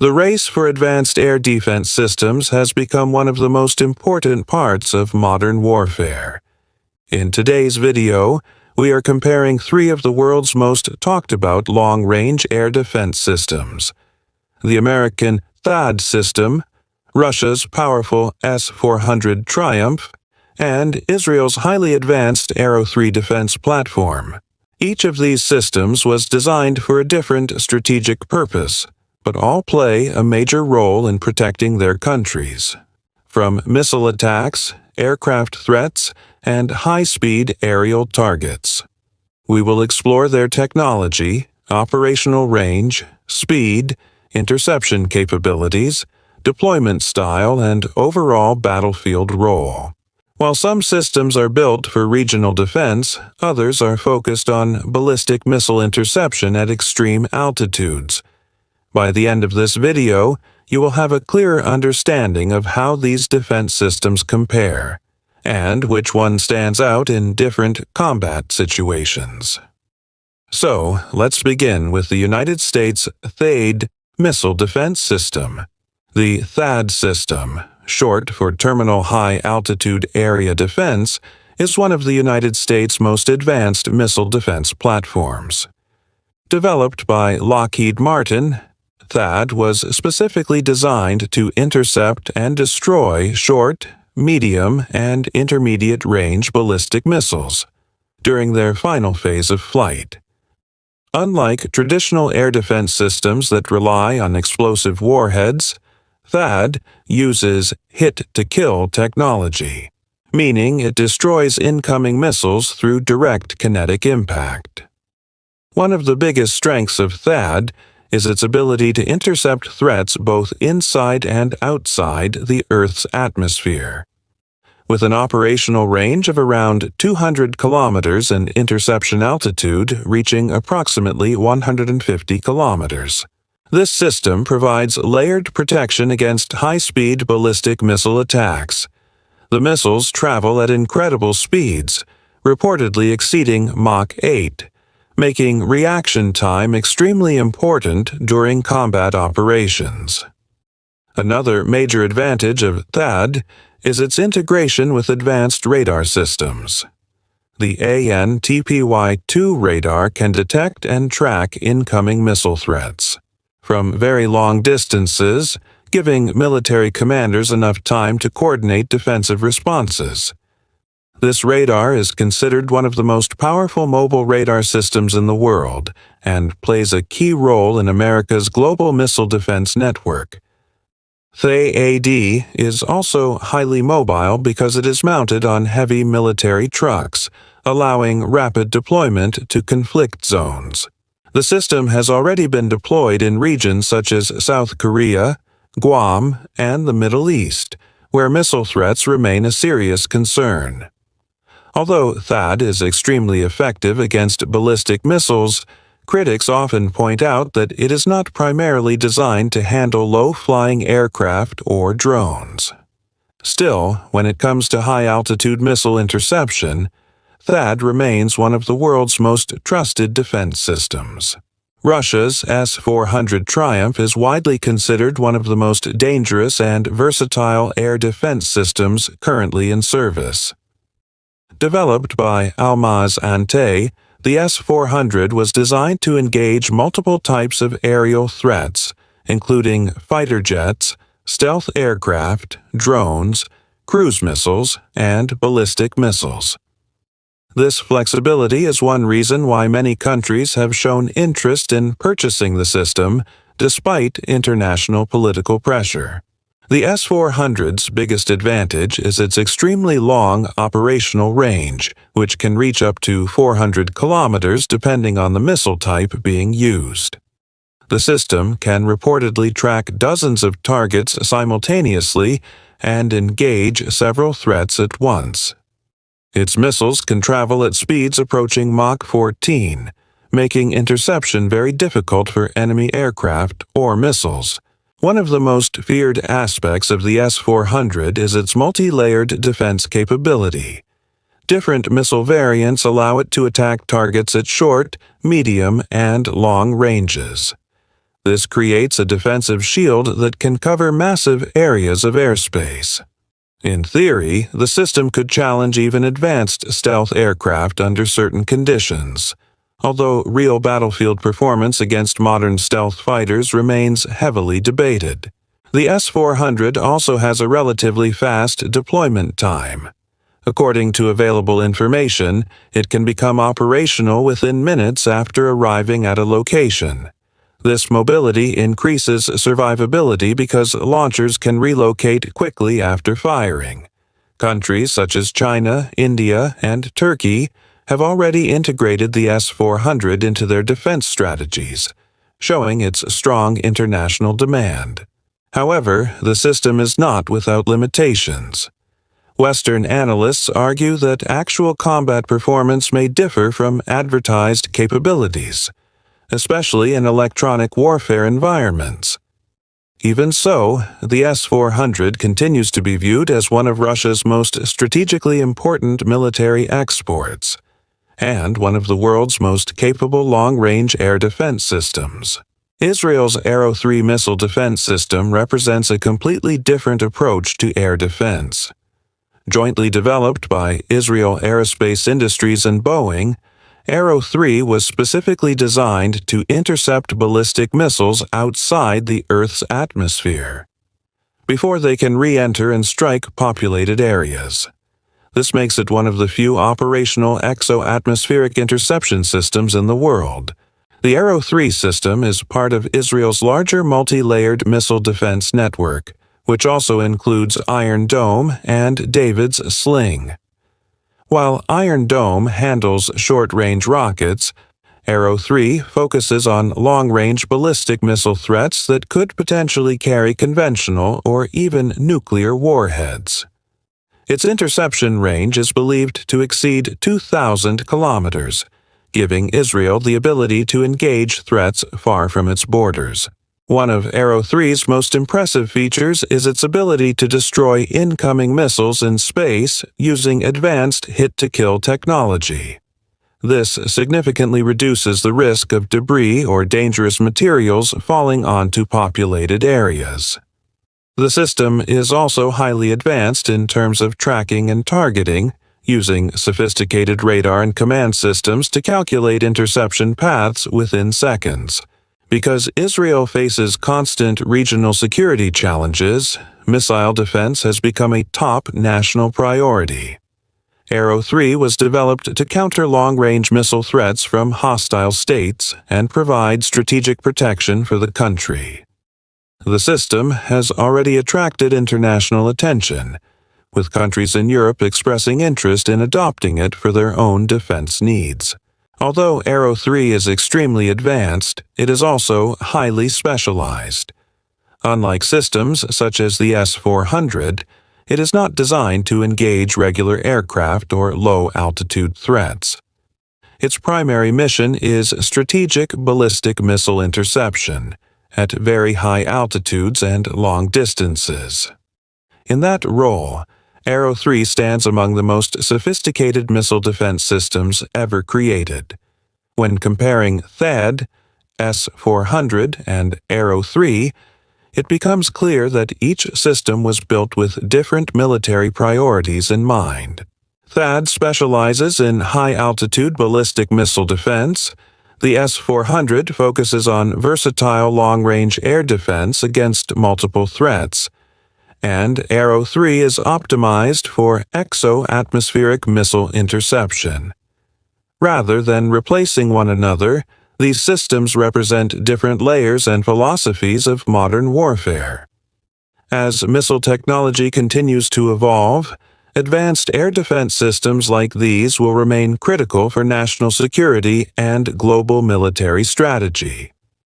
The race for advanced air defense systems has become one of the most important parts of modern warfare. In today's video, we are comparing three of the world's most talked about long-range air defense systems: the American THAAD system, Russia's powerful S-400 Triumph, and Israel's highly advanced Arrow-3 defense platform. Each of these systems was designed for a different strategic purpose, but all play a major role in protecting their countries. From missile attacks, aircraft threats, and high-speed aerial targets. We will explore their technology, operational range, speed, interception capabilities, deployment style, and overall battlefield role. While some systems are built for regional defense, others are focused on ballistic missile interception at extreme altitudes. By the end of this video, you will have a clearer understanding of how these defense systems compare, and which one stands out in different combat situations. So, let's begin with the United States THAAD missile defense system. The THAAD system, short for Terminal High Altitude Area Defense, is one of the United States' most advanced missile defense platforms. Developed by Lockheed Martin, THAAD was specifically designed to intercept and destroy short, medium, and intermediate-range ballistic missiles during their final phase of flight. Unlike traditional air defense systems that rely on explosive warheads, THAAD uses hit-to-kill technology, meaning it destroys incoming missiles through direct kinetic impact. One of the biggest strengths of THAAD is its ability to intercept threats both inside and outside the Earth's atmosphere. With an operational range of around 200 kilometers and interception altitude reaching approximately 150 kilometers. This system provides layered protection against high-speed ballistic missile attacks. The missiles travel at incredible speeds, reportedly exceeding Mach 8, making reaction time extremely important during combat operations. Another major advantage of THAAD is its integration with advanced radar systems. The AN/TPY-2 radar can detect and track incoming missile threats from very long distances, giving military commanders enough time to coordinate defensive responses. This radar is considered one of the most powerful mobile radar systems in the world and plays a key role in America's global missile defense network. THAAD is also highly mobile because it is mounted on heavy military trucks, allowing rapid deployment to conflict zones. The system has already been deployed in regions such as South Korea, Guam, and the Middle East, where missile threats remain a serious concern. Although THAAD is extremely effective against ballistic missiles, critics often point out that it is not primarily designed to handle low-flying aircraft or drones. Still, when it comes to high-altitude missile interception, THAAD remains one of the world's most trusted defense systems. Russia's S-400 Triumph is widely considered one of the most dangerous and versatile air defense systems currently in service. Developed by Almaz-Antey, the S-400 was designed to engage multiple types of aerial threats, including fighter jets, stealth aircraft, drones, cruise missiles, and ballistic missiles. This flexibility is one reason why many countries have shown interest in purchasing the system, despite international political pressure. The S-400's biggest advantage is its extremely long operational range, which can reach up to 400 kilometers depending on the missile type being used. The system can reportedly track dozens of targets simultaneously and engage several threats at once. Its missiles can travel at speeds approaching Mach 14, making interception very difficult for enemy aircraft or missiles. One of the most feared aspects of the S-400 is its multi-layered defense capability. Different missile variants allow it to attack targets at short, medium, and long ranges. This creates a defensive shield that can cover massive areas of airspace. In theory, the system could challenge even advanced stealth aircraft under certain conditions, although real battlefield performance against modern stealth fighters remains heavily debated. The S-400 also has a relatively fast deployment time. According to available information, it can become operational within minutes after arriving at a location. This mobility increases survivability because launchers can relocate quickly after firing. Countries such as China, India, and Turkey have already integrated the S-400 into their defense strategies, showing its strong international demand. However, the system is not without limitations. Western analysts argue that actual combat performance may differ from advertised capabilities, especially in electronic warfare environments. Even so, the S-400 continues to be viewed as one of Russia's most strategically important military exports, and one of the world's most capable long-range air defense systems. Israel's Arrow-3 missile defense system represents a completely different approach to air defense. Jointly developed by Israel Aerospace Industries and Boeing, Arrow-3 was specifically designed to intercept ballistic missiles outside the Earth's atmosphere, before they can re-enter and strike populated areas. This makes it one of the few operational exo-atmospheric interception systems in the world. The Arrow-3 system is part of Israel's larger multi-layered missile defense network, which also includes Iron Dome and David's Sling. While Iron Dome handles short-range rockets, Arrow-3 focuses on long-range ballistic missile threats that could potentially carry conventional or even nuclear warheads. Its interception range is believed to exceed 2,000 kilometers, giving Israel the ability to engage threats far from its borders. One of Arrow-3's most impressive features is its ability to destroy incoming missiles in space using advanced hit-to-kill technology. This significantly reduces the risk of debris or dangerous materials falling onto populated areas. The system is also highly advanced in terms of tracking and targeting, using sophisticated radar and command systems to calculate interception paths within seconds. Because Israel faces constant regional security challenges, missile defense has become a top national priority. Arrow-3 was developed to counter long-range missile threats from hostile states and provide strategic protection for the country. The system has already attracted international attention, with countries in Europe expressing interest in adopting it for their own defense needs. Although Arrow-3 is extremely advanced, it is also highly specialized. Unlike systems such as the S-400, it is not designed to engage regular aircraft or low-altitude threats. Its primary mission is strategic ballistic missile interception at very high altitudes and long distances. In that role, Arrow-3 stands among the most sophisticated missile defense systems ever created. When comparing THAAD, S-400, and Arrow-3, it becomes clear that each system was built with different military priorities in mind. THAAD specializes in high-altitude ballistic missile defense. The S-400 focuses on versatile long-range air defense against multiple threats, and Arrow-3 is optimized for exo-atmospheric missile interception. Rather than replacing one another, these systems represent different layers and philosophies of modern warfare. As missile technology continues to evolve, advanced air defense systems like these will remain critical for national security and global military strategy.